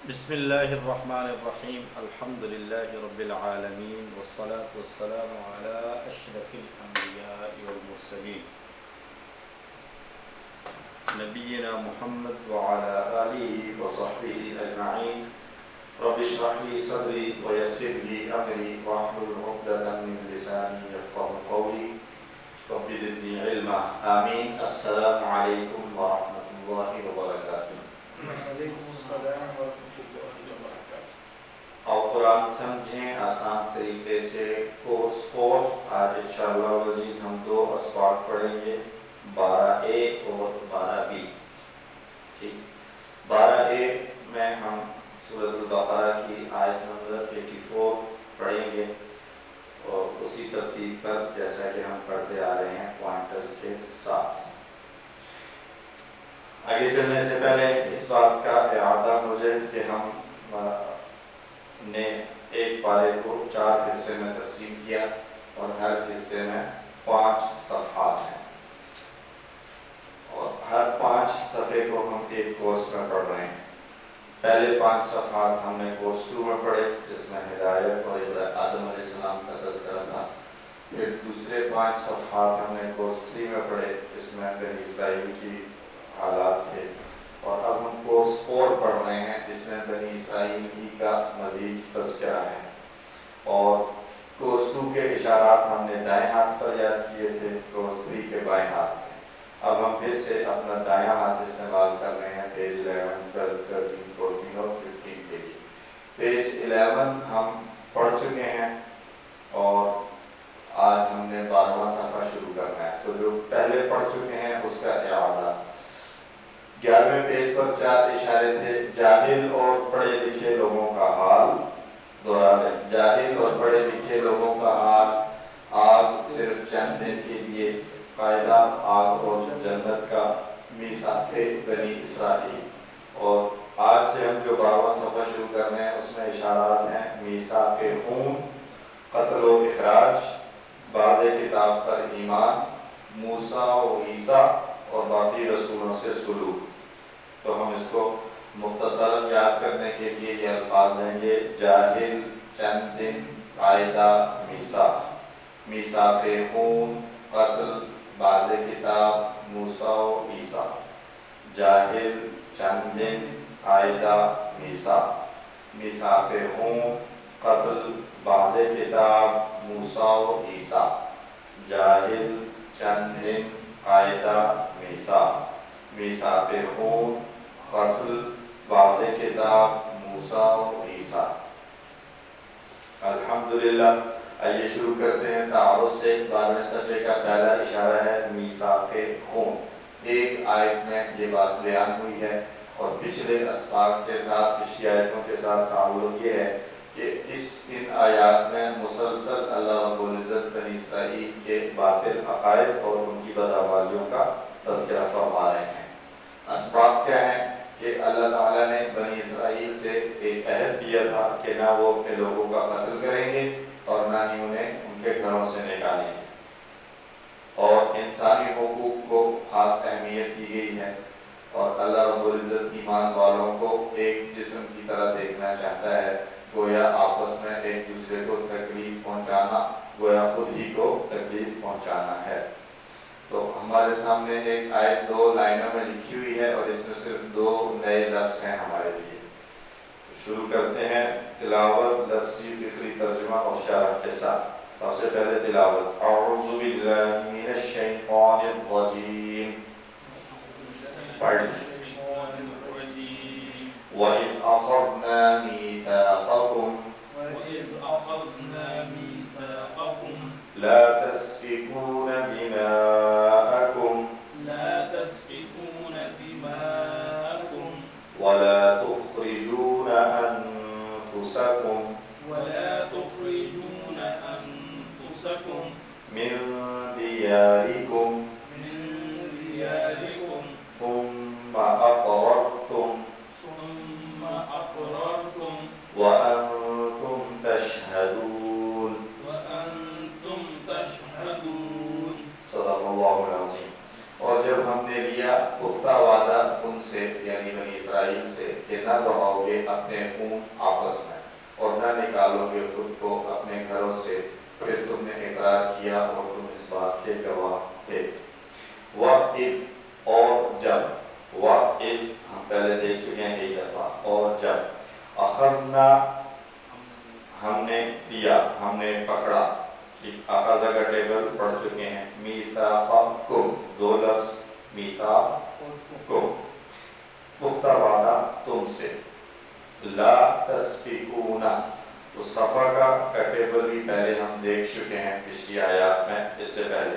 بسم اللہ الرحمن الرحیم الحمد للہ رب العالمین والصلاة والسلام علی اشرف الانبیاء والمرسلین نبینا محمد وعلی آلہ وصحبہ اجمعین رب اشرح لی صدری ویسر لی امری واحلل عقدۃ من لسانی یفقهوا قولی رب زدنی علما آمین۔ السلام علیکم ورحمۃ اللہ وبرکاتہ۔ وعلیکم السلام ورحمۃ اللہ وبرکاتہ۔ اور قرآن سمجھیں آسان طریقے سے۔ کورس 4 آج انشاءاللہ العزیز ہم 2 اسباق پڑھیں گے، 12A اور 12B۔ ٹھیک، 12A میں ہم سورۃ البقرہ کی آیت نمبر 84 پڑھیں گے اور اسی ترتیب پر جیسا کہ ہم پڑھتے آ رہے ہیں پوائنٹرز کے ساتھ۔ آگے چلنے سے پہلے اس بات کا اعادہ ہو جائے کہ ہم نے ایک پارے کو 4 حصے میں تقسیم کیا اور ہر حصے میں 5 صفحات ہیں، اور ہر 5 صفحے کو ہم ایک کورس میں پڑھ رہے ہیں۔ پہلے 5 صفحات ہم نے کورس 2 میں پڑھے جس میں ہدایت اور آدم علیہ السلام کا تذکرہ تھا۔ پھر دوسرے 5 صفحات ہم نے کورس 3 میں پڑھے جس میں بنی اسرائیل کی حالات تھے، اور اب ہم کورس 4 پڑھ رہے ہیں جس میں بنی اسرائیل ہی کا مزید تذکرہ ہے۔ اور کورس 2 کے اشارات ہم نے دائیں ہاتھ پر یاد کیے تھے، کورس 3 کے بائیں ہاتھ میں۔ اب ہم پھر سے اپنا دایاں ہاتھ استعمال کر رہے ہیں پیج 11، 12، 13، 14 اور 15 کے لیے۔ پیج 11 ہم پڑھ چکے ہیں اور آج ہم نے 12واں صفحہ شروع کرنا ہے، تو جو پہلے پڑھ چکے ہیں اس کا اعادہ۔ 11ویں پیج پر 4 اشارے تھے۔ جاہل اور پڑھے لکھے لوگوں کا حال دوہرا لیں۔ جاہل اور پڑھے لکھے لوگوں کا حال، آگ صرف چند دن کے لیے، قاعدہ آگ اور جنت کا، میثاق بنی اسرائیل۔ اور آج سے ہم جو 12واں صفحہ شروع کر رہے ہیں اس میں اشارات ہیں میثاق خون، قتل و اخراج، بعض کتاب پر ایمان، موسیٰ و عیسیٰ اور باقی رسولوں سے سلوک۔ تو ہم اس کو مختصراً یاد کرنے کے لیے یہ الفاظ لیں گے: جاہل، چند دن، قاعدہ، میثاق۔ میثاق خون، قتل، بعض کتاب، موسیٰ و عیسیٰ۔ جاہل، چند دن، قاعدہ، میثاق۔ میثاق خون، قتل، بعض کتاب، موسیٰ و عیسیٰ۔ جاہل، چند دن، قاعدہ، میثاق۔ میثاق خون، قتل، بعض کتاب، موسیٰ و عیسیٰ۔ الحمدللہ۔ آئیے شروع کرتے ہیں تعارف سے۔ 12ویں صفحے کا پہلا اشارہ ہے میثاق خون۔ ایک آیت میں یہ بات بیان ہوئی ہے اور پچھلے اسباق کے ساتھ، پچھلی آیتوں کے ساتھ تعلق یہ ہے کہ ان آیات میں مسلسل اللہ رب العزت بنی اسرائیل کے باطل عقائد اور ان کی بدعمالیوں کا تذکرہ فرما رہے ہیں۔ اسباق کیا ہیں کہ اللہ تعالیٰ نے بنی اسرائیل سے ایک عہد دیا تھا کہ نہ وہ اپنے لوگوں کا قتل کریں گے اور نہ ہی انہیں ان کے گھروں سے نکالیں گے، اور انسانی حقوق کو خاص اہمیت دی گئی ہے، اور اللہ رب العزت ایمان والوں کو ایک جسم کی طرح دیکھنا چاہتا ہے، گویا آپس میں ایک دوسرے کو تکلیف پہنچانا گویا خود ہی کو تکلیف پہنچانا ہے۔ تو ہمارے سامنے ایک آیت 2 لائنوں میں لکھی ہوئی ہے اور اس میں صرف 2 نئے لفظ ہیں ہمارے لیے۔ تو شروع کرتے ہیں تلاوت، لفظی فکری ترجمہ اور شرح کے ساتھ۔ سب سے پہلے تلاوت۔ اعوذ باللہ من الشیطان الرجیم۔ پڑھ وَإِذْ أَخَذْنَا مِيثَاقَكُمْ لَا تَسْفِكُونَ دِمَاءَكُمْ وَلَا تُخْرِجُونَ أَنفُسَكُمْ مِنْ دِيَارِكُمْ ثُمَّ أَقْرَرْتُمْ وَأَنْتُمْ تَشْهَدُونَ۔ صدق اللہ العظیم۔ اور جب ہم نے لیا پختہ وعدہ تم تم سے یعنی بنی اسرائیل سے کہ نہ بہاؤ گے اپنے خون آپس میں اور نہ نکالو گے خود کو اپنے گھروں سے، پھر تم نے اقرار کیا اور تم اس بات کے گواہ تھے۔ وَإِذْ اور جب، وَإِذْ ہم پہلے دیکھ چکے ہیں ایک دفعہ، اور جب، اخذنا ہم نے دیا، ہم نے پکڑا، اخذہ کا ٹیبل پڑھ چکے ہیں، میثاقکم دو لفظ، میثاقکم پختہ وعدہ تم سے، لا تسفکون تو صفا کا ٹیبل بھی پہلے ہم دیکھ چکے ہیں پچھلی آیات میں اس سے پہلے،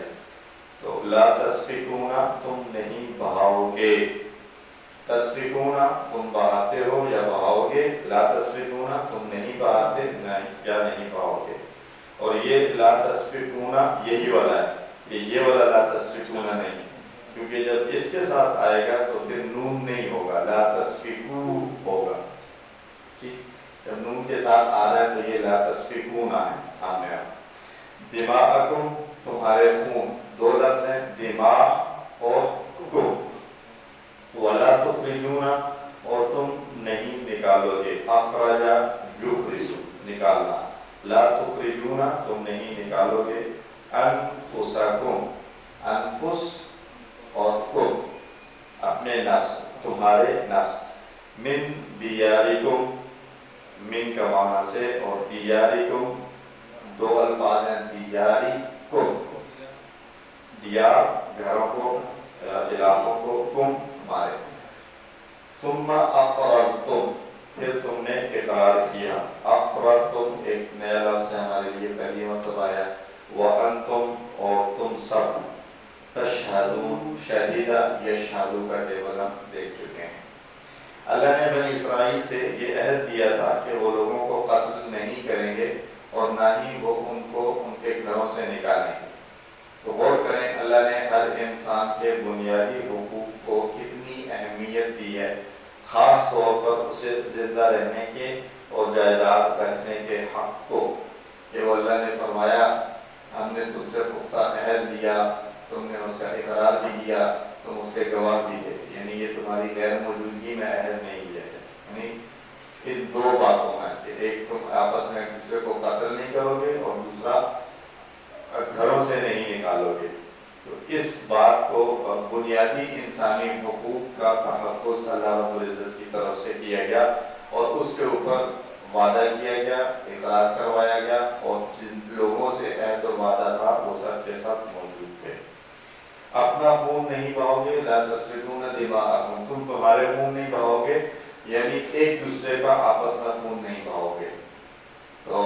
تو لا تسفکون تم نہیں بہاؤ گے، تسفکون تم بہاتے ہو یا بہاؤ گے، لا تسفکون تم نہیں بہاتے یا نہیں بہاؤ گے، اور یہ لا تسفکون یہی والا ہے، یہ والا لا تسفکون نہیں، کیونکہ جب اس کے ساتھ آئے گا تو پھر نون نہیں ہوگا، لا تسفکو ہوگا، جب نون کے ساتھ آ رہا ہے تو یہ لا تسفکون ہے سامنے آ۔ دماءکم تمہارے خون، دو لفظ ہیں دماء اور کم، ولا تخرجون اور تم نہیں نکالو گے، اخرج یخرج نکالنا، لا تخرجون تم نہیں نکالو گے، انفسکم انفس اور کم اپنے نفس تمہارے نفس، من دیارکم من کا معنی سے اور دیارکم دو الفاظ ہیں، دیارکم دیار گھروں کو علاقوں کو، کم تمہارے، ثم اقررتم پھر تم نے اقرار کیا، اقررتم ایک نیا لفظ ہے ہمارے لیے پہلی مرتبہ آیا، وانتم اور تم سب، تشہدون شہیدہ یشہدو کا ٹیبل ہم دیکھ چکے ہیں۔ اللہ نے بنی اسرائیل سے یہ عہد دیا تھا کہ وہ لوگوں کو قتل نہیں کریں گے اور نہ ہی وہ ان کو ان کے گھروں سے نکالیں گے۔ تو غور کریں اللہ نے ہر انسان کے بنیادی حقوق کو کتنی اہمیت دی ہے، خاص طور پر اسے زندہ رہنے کے اور جائیداد رکھنے کے حق کو، کہ وہ اللہ نے فرمایا ہم نے تم سے پختہ عہد لیا، تم نے اس کا اقرار بھی کیا، تم اس کے گواہ بھی تھے، یعنی یہ تمہاری غیر موجودگی میں عہد نہیں لیا ہے، یعنی ان دو باتوں میں کہ ایک تم آپس میں ایک دوسرے کو قتل نہیں کرو گے اور دوسرا گھروں سے نہیں نکالو گے۔ تو اس بات کو بنیادی انسانی حقوق کا تحفظ اللہ رب العزت کی طرف سے کیا گیا اور اس کے اوپر وعدہ کیا گیا، اقرار کروایا گیا، اور جن لوگوں سے عہد و وعدہ تھا وہ سب کے سب موجود تھے۔ اپنا خون نہیں بہاؤ گے، لا تسفکون دماءکم تم تمہارے خون نہیں بہاؤ گے، یعنی ایک دوسرے کا آپس میں خون نہیں بہاؤ گے۔ تو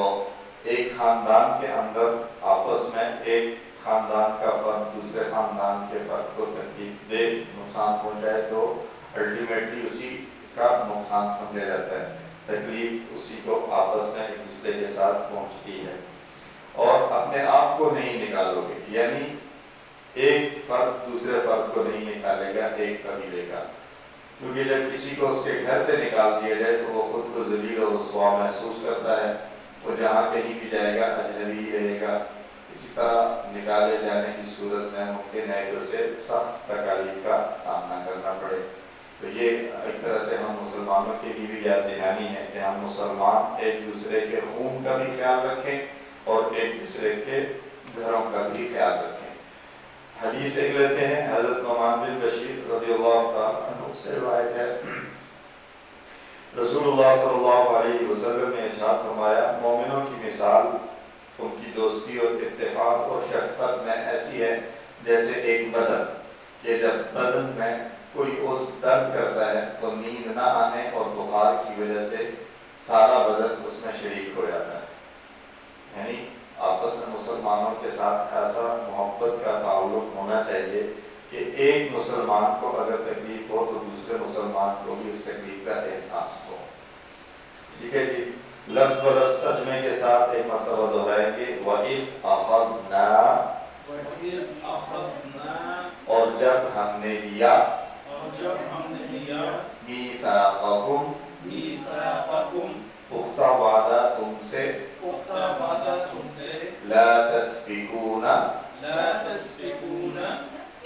ایک خاندان کے اندر آپس میں ایک خاندان کا فرد دوسرے خاندان کے فرد کو تکلیف دے، نقصان پہنچائے تو الٹیمیٹلی اسی کا نقصان سمجھا جاتا ہے، تکلیف اسی کو آپس میں ایک دوسرے کے ساتھ پہنچتی ہے۔ اور اپنے آپ کو نہیں نکالو گے، یعنی ایک فرد دوسرے فرد کو نہیں نکالے گا ایک قبیلے کا، کیونکہ جب کسی کو اس کے گھر سے نکال دیا جائے تو وہ خود کو ذلیل اور رسوا محسوس کرتا ہے، وہ جہاں کہیں بھی جائے گا اجنبی رہے گا۔ اسی طرح نکالے جانے کی صورت میں ممکن ہے کہ اسے سخت تکالیف کا سامنا کرنا پڑے۔ تو یہ ایک طرح سے ہم مسلمانوں کے لیے بھی یاد دہانی ہے کہ ہم مسلمان ایک دوسرے کے خون کا بھی خیال رکھیں اور ایک دوسرے کے گھروں کا بھی خیال رکھیں۔ حدیث ایک لیتے ہیں، حضرت نعمان بن بشیر رضی اللہ تعالیٰ عنہ سے روایت ہے، رسول اللہ صلی اللہ علیہ وسلم نے ارشاد فرمایا، مومنوں کی مثال ان کی دوستی اور اتحاد اور شفقت میں ایسی ہے جیسے ایک بدن، کہ جب بدن میں کوئی عضو درد کرتا ہے تو نیند نہ آنے اور بخار کی وجہ سے سارا بدن اس میں شریک ہو جاتا ہے۔ یعنی آپس میں مسلمانوں کے ساتھ ایسا محبت کا تعلق ہونا چاہیے کہ ایک مسلمان کو اگر تکلیف ہو تو دوسرے مسلمان کو بھی اس تکلیف کا احساس ہو۔ ٹھیک ہے جی، لفظ بلفظ ترجمے کے ساتھ ایک مرتبہ دہرائیں گے، وَإِذْ أَخَذْنَا وَإِذْ أَخَذْنَا اور جب ہم نے لیا، اور جب ہم نے لیا، مِيثَاقَكُمْ مِيثَاقَكُمْ پختہ وعدہ تم سے، پختہ وعدہ تم سے، لَا تَسْفِكُونَ لَا تَسْفِكُونَ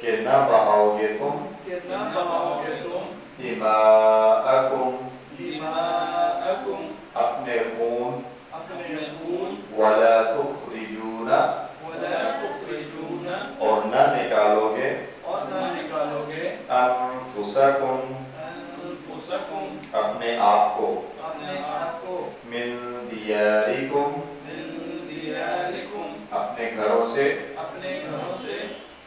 کہ نہ بہاؤ گے تم، کہ نہ بہاؤ گے تم، دماءکم دماءکم اپنے خون اپنے خون ولا تخرجون ولا تخرجون اور نہ نکالو گے اور نہ نکالو گے انفسکم انفسکم اپنے آپ کو اپنے آپ کو من دیارکم من دیارکم اپنے گھروں سے اپنے گھروں سے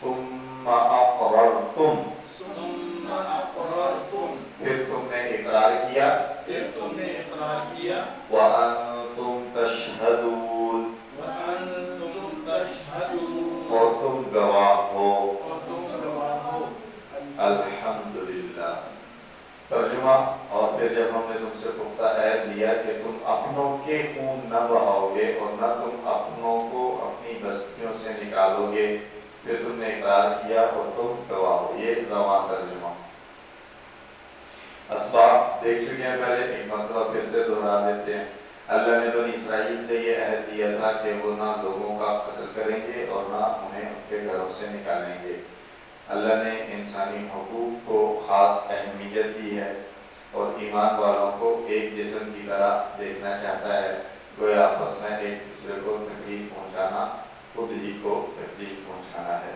ثم اقررتم ثم اقررتم پھر تم نے اقرار کیا پھر تم نے اقرار کیا وانتم تشہدون وانتم تشہدون اور تم گواہ ہو اور تم گواہ ہو الحمدللہ ترجمہ اور پھر جب ہم نے تم سے پختہ عہد لیا کہ تم اپنوں کے خون نہ بہاؤ گے اور نہ تم اپنوں کو اپنی بستیوں سے نکالو گے پھر تم نے اقرار کیا اور تم گواہ ہو یہ رواں ترجمہ اسباب دیکھ چکے ہیں پہلے ایک مرتبہ پھر سے دہرا دیتے ہیں اللہ نے بنی اسرائیل سے یہ عہد دیا تھا کہ وہ نہ لوگوں کا قتل کریں گے اور نہ انہیں ان کے گھروں سے نکالیں گے اللہ نے انسانی حقوق کو خاص اہمیت دی ہے اور ایمان والوں کو ایک جسم کی طرح دیکھنا چاہتا ہے گویا آپس میں ایک دوسرے کو تکلیف پہنچانا خود ہی کو تکلیف پہنچانا ہے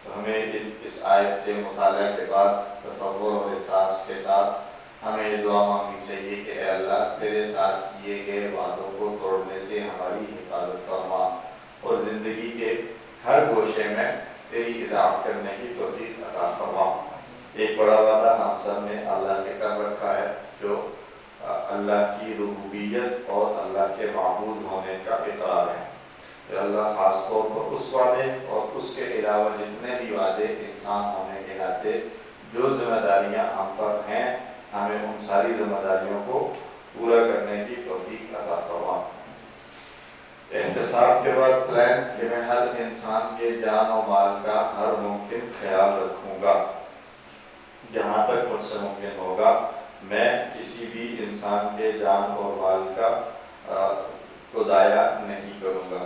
تو ہمیں اس آیت کے مطالعہ کے بعد تصور اور احساس کے ساتھ ہمیں یہ دعا مانگنی چاہیے کہ اے اللہ تیرے ساتھ کیے گئے وعدوں کو توڑنے سے ہماری حفاظت فرما اور زندگی کے ہر گوشے میں تیری اطاعت کرنے کی توفیق عطا فرما ایک بڑا وعدہ ہم سب نے اللہ سے کر رکھا ہے جو اللہ کی ربوبیت اور اللہ کے معبود ہونے کا اقرار ہے کہ اللہ خاص طور پر اس وعدے اور اس کے علاوہ جتنے بھی وعدے انسان ہونے کے ناطے جو ذمہ داریاں ہم پر ہیں ہمیں ان ساری ذمہ داریوں کو پورا کرنے کی توفیق عطا فرما احتساب کے بعد پلان کہ میں ہر انسان کے جان و مال کا ہر ممکن خیال رکھوں گا جہاں تک مجھ سے ممکن ہوگا میں کسی بھی انسان کے جان اور مال کا کو ضائع نہیں کروں گا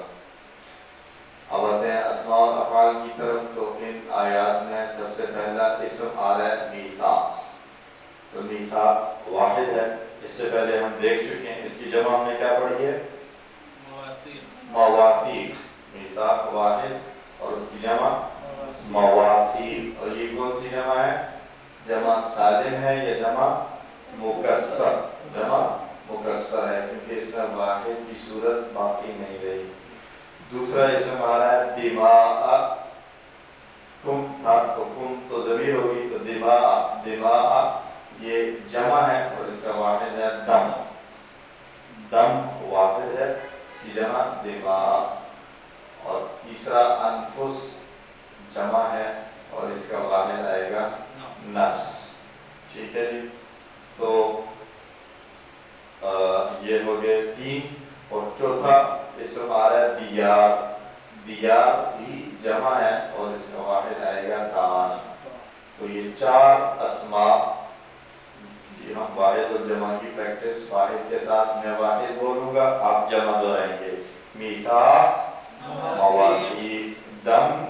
اب آتے ہیں اسماء اور افعال کی طرف تو ان آیات میں سب سے پہلا اسم آ رہا ہے میثاق تو میثاق واحد ہے اس سے پہلے ہم دیکھ چکے ہیں اس کی جمع ہم نے کیا پڑھی ہے مواثیق میثاق واحد اور اس کی جمع مواثیق اور یہ کون سی جمع ہے جمع سالم ہے یا جمع مکسر جمع مکسر ہے کیونکہ اس میں واحد کی صورت باقی نہیں رہی دوسرا اسم آ رہا ہے دماء کم تھا تو کم تو ضمیر ہوگی تو دماء یہ جمع ہے اور اس کا واحد ہے دم دم واحد ہے اس کی جمع دماء اور تیسرا انفس جمع ہے اور اس کا واحد آئے گا نفس ٹھیک ہے جی تو یہ ہو گئے تین اور چوتھا اسم آ رہا ہے دیار دیار بھی جمع ہے اور اس کا واحد آئے گا دان تو یہ چار اسماء جی ہم واحد اور جمع کی پریکٹس واحد کے ساتھ میں واحد بولوں گا آپ جمع دہرائیں گے میثاق مواثیق دم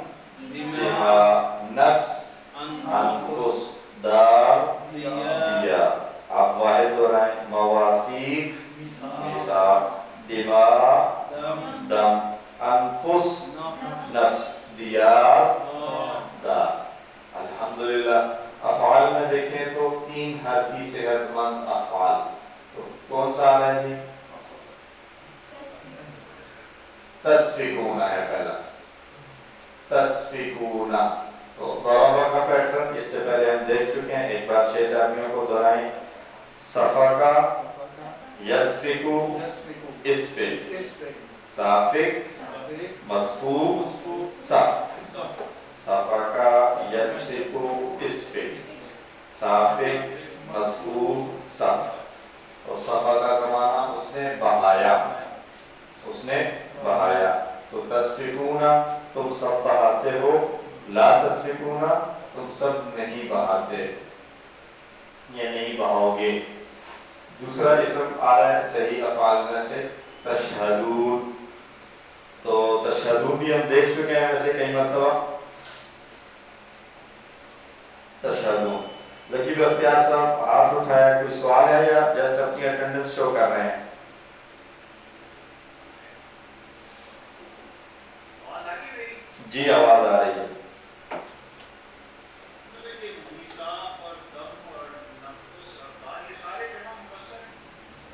دماء نفس انفس دار دیار آپ واحد دہرائیں مواثیق میثاق دماء دم انفس نفس دیار دار الحمدللہ افعال میں دیکھیں تو تین حرفی صحت مند افعال تو کون سا آ رہا ہے جی تسفکون ہے پہلا تسفکون تو ضربہ کا پیٹرن اس سے پہلے ہم دیکھ چکے ہیں ایک بار 6 چابیوں کو دہرائیں صفقہ یسفکو اسفک صافق مصفوق صفق صفقہ یسفکو اسفک صافق مصفوق صفق اور صفقہ کا معنی اس نے بہایا تو تسفکون تم سب بہاتے ہو لا تسفکون تم سب نہیں بہاتے یا نہیں بہاؤ گے دوسرا اسم آ رہا ہے صحیح افعال میں سے تشہدون تو تشہدون بھی ہم دیکھ چکے ہیں ویسے کئی مرتبہ تشہدون ذکیب اختیار صاحب ہاتھ اٹھایا، کوئی سوال ہے یا جسٹ اپنی اٹینڈنس شو کر رہے ہیں؟ جی آواز آ رہی ہے۔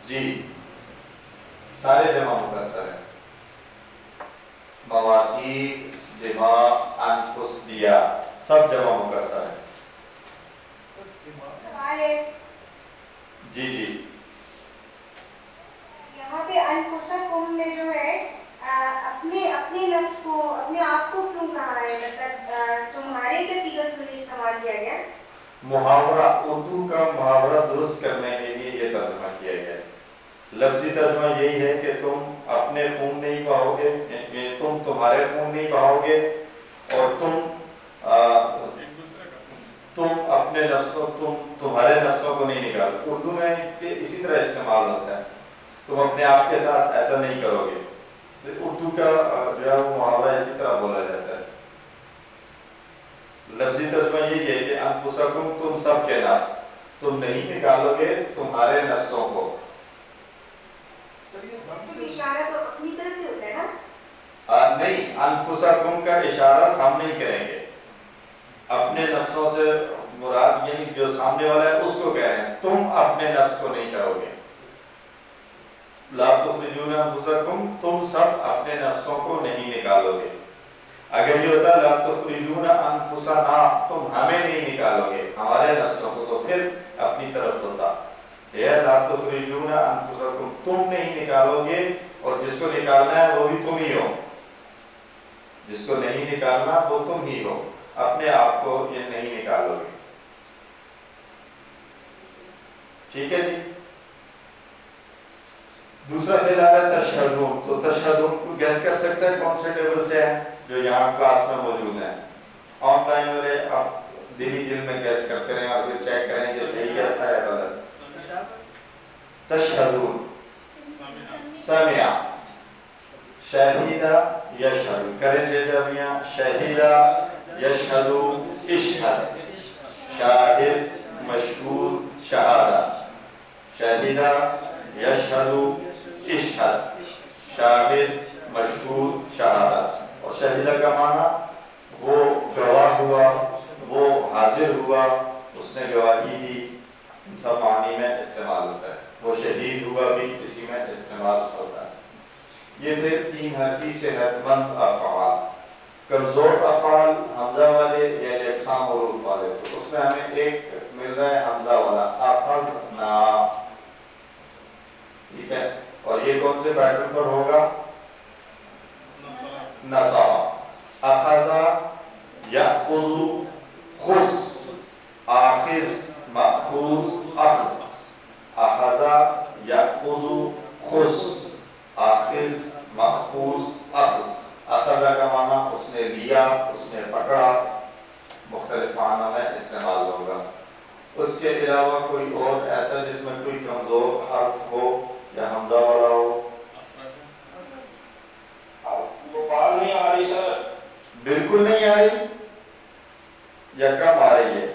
جی سارے جمع مکسر ہیں، مواسی، دماء، انفس، دیا، سب جمع مکسر ہیں۔ جی جی یہاں پہ انفسکم میں جو ہے اپنے نفس کو، اپنے آپ کو کیوں کہا ہے؟ مطلب تمہارے کے صیغت میں استعمال کیا گیا؟ محاورہ، اردو کا محاورہ درست کرنے کے لیے یہ ترجمہ کیا گیا ہے۔ لفظی ترجمہ یہی ہے کہ تم اپنے خون نہیں بہاؤ گے، تم تمہارے خون نہیں بہاؤ گے، اور تم اپنے نفسوں، تمہارے نفسوں کو نہیں نکالو۔ اردو میں اسی طرح استعمال ہوتا ہے، تم اپنے آپ کے ساتھ ایسا نہیں کرو گے۔ اردو کا جو ہے وہ محاورہ اسی طرح بولا جاتا ہے۔ لفظی ترجمہ یہی ہے کہ انفسکم، تم سب کے نفس، تم نہیں نکالو گے تمہارے نفسوں کو۔ اشارہ تو اپنی طرف ہی ہوتا ہے نا؟ نہیں، انفسکم کا اشارہ سامنے ہی کریں گے، اپنے نفسوں سے مراد یعنی جو سامنے والا ہے اس کو کہہ رہے ہیں، تم اپنے نفس کو نہیں کرو گے۔ لا تخرجون انفسکم، تم سب اپنے نفسوں کو نہیں نکالو گے۔ اگر یہ ہوتا لا تخرجون انفسنا، تم ہمیں نہیں نکالو گے، ہمارے نفسوں کو، تو پھر اپنی طرف ہوتا۔ یہ لا تخرجون انفسکم، تم نہیں نکالو گے، اور جس کو نکالنا ہے وہ بھی تم ہی ہو، جس کو نہیں نکالنا وہ تم ہی ہو، اپنے آپ کو یہ نہیں نکالو گے۔ ٹھیک ہے جی۔ دوسرا فعل آ رہا ہے تشہدون، تو تشہدون کو گیس کر سکتا ہے کون سے ٹیبل سے ہے جو یہاں کلاس میں موجود ہیں؟ آن لائن والے آپ دلی دل میں گیس کرتے رہیں اور پھر چیک کریں کہ صحیح گیس ہے یا غلط۔ تشہدون، سمع، شہیدہ، یشہد، کریں جامعہ، شہیدہ، یشہد، اشہد، شاہد، مشہود، شہادہ، شہیدہ، یشہد، اشہد، شاہد، مشہود، شہادہ۔ اور شہیدہ کا معنی وہ گواہ ہوا، وہ حاضر ہوا، اس نے گواہی دی، ان سب معنی میں استعمال ہوتا ہے۔ وہ شہید ہوا بھی اسی میں استعمال ہوتا ہے۔ یہ تھے 3 حرفی صحت مند افعال۔ کمزور افعال حمزہ والے یا یکساں حروف والے، تو اس میں ہمیں ایک مل رہا ہے حمزہ والا، اخذنا، ٹھیک ہے، اور یہ کون سے پیٹرن پر ہوگا؟ نصا، اخذ، یأخذ، خذ، آخذ، مأخوذ، اخذ، اخذ، یأخذ، خذ، آخذ، مأخوذ، اخذ۔ اخذ کا معنی اس نے لیا، اس نے پکڑا، مختلف معنوں میں استعمال ہوگا۔ اس کے علاوہ کوئی اور ایسا جس میں کوئی کمزور حرف ہو یا حمزہ والا ہو؟ بات نہیں آ رہی سر، بالکل نہیں آ رہی یا کم آ رہی ہے؟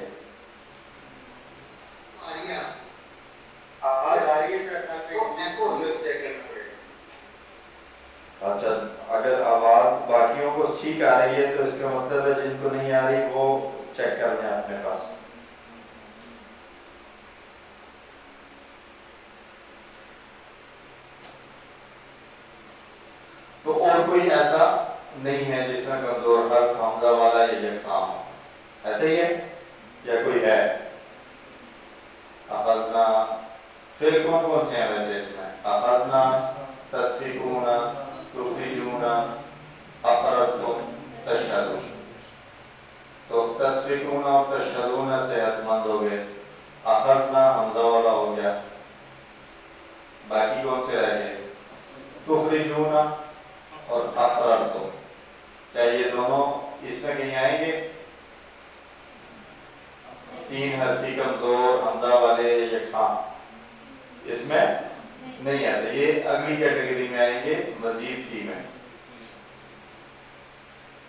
اچھا، اگر آواز باقیوں کو ٹھیک آ رہی ہے تو اس کا مطلب ہے جن کو نہیں آ رہی وہ چیک کر لیں اپنے پاس۔ تو اور کوئی ایسا نہیں ہے جس میں کمزور حرف حمزہ والا یا یکساں ہو؟ ایسے ہی ہے یا کوئی ہے؟ اخذنا، پھر کون کون سے ہیں ویسے اس میں؟ اخذنا، تصفیقون، تخرجون، اقررتم، تشہدون۔ تو تصفیقون اور تشہدون صحت مند ہو گئے، اخذنا حمزہ والا ہو گیا، باقی کون سے رہ گئے؟ تخرجون اور اقررتم۔ کیا یہ دونوں اس میں کہیں آئیں گے؟ 3 حرفی کمزور حمزہ والے یکساں اس میں نہیں آتے، یہ اگلی کیٹیگری میں آئیں گے، مزید فی میں،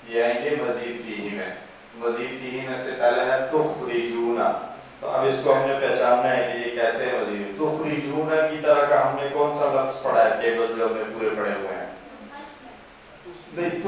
یہ آئیں گے مزید فی میں۔ مزید فی میں سے پہلے ہے تخرجون، تو اب اس کو ہم نے پہچاننا ہے کہ یہ کیسے وظیفے تخرجون کی طرح کا ہم نے کون سا لفظ پڑھا ہے ٹیبل جو ہم نے پورے پڑھے ہوئے ہیں نہیں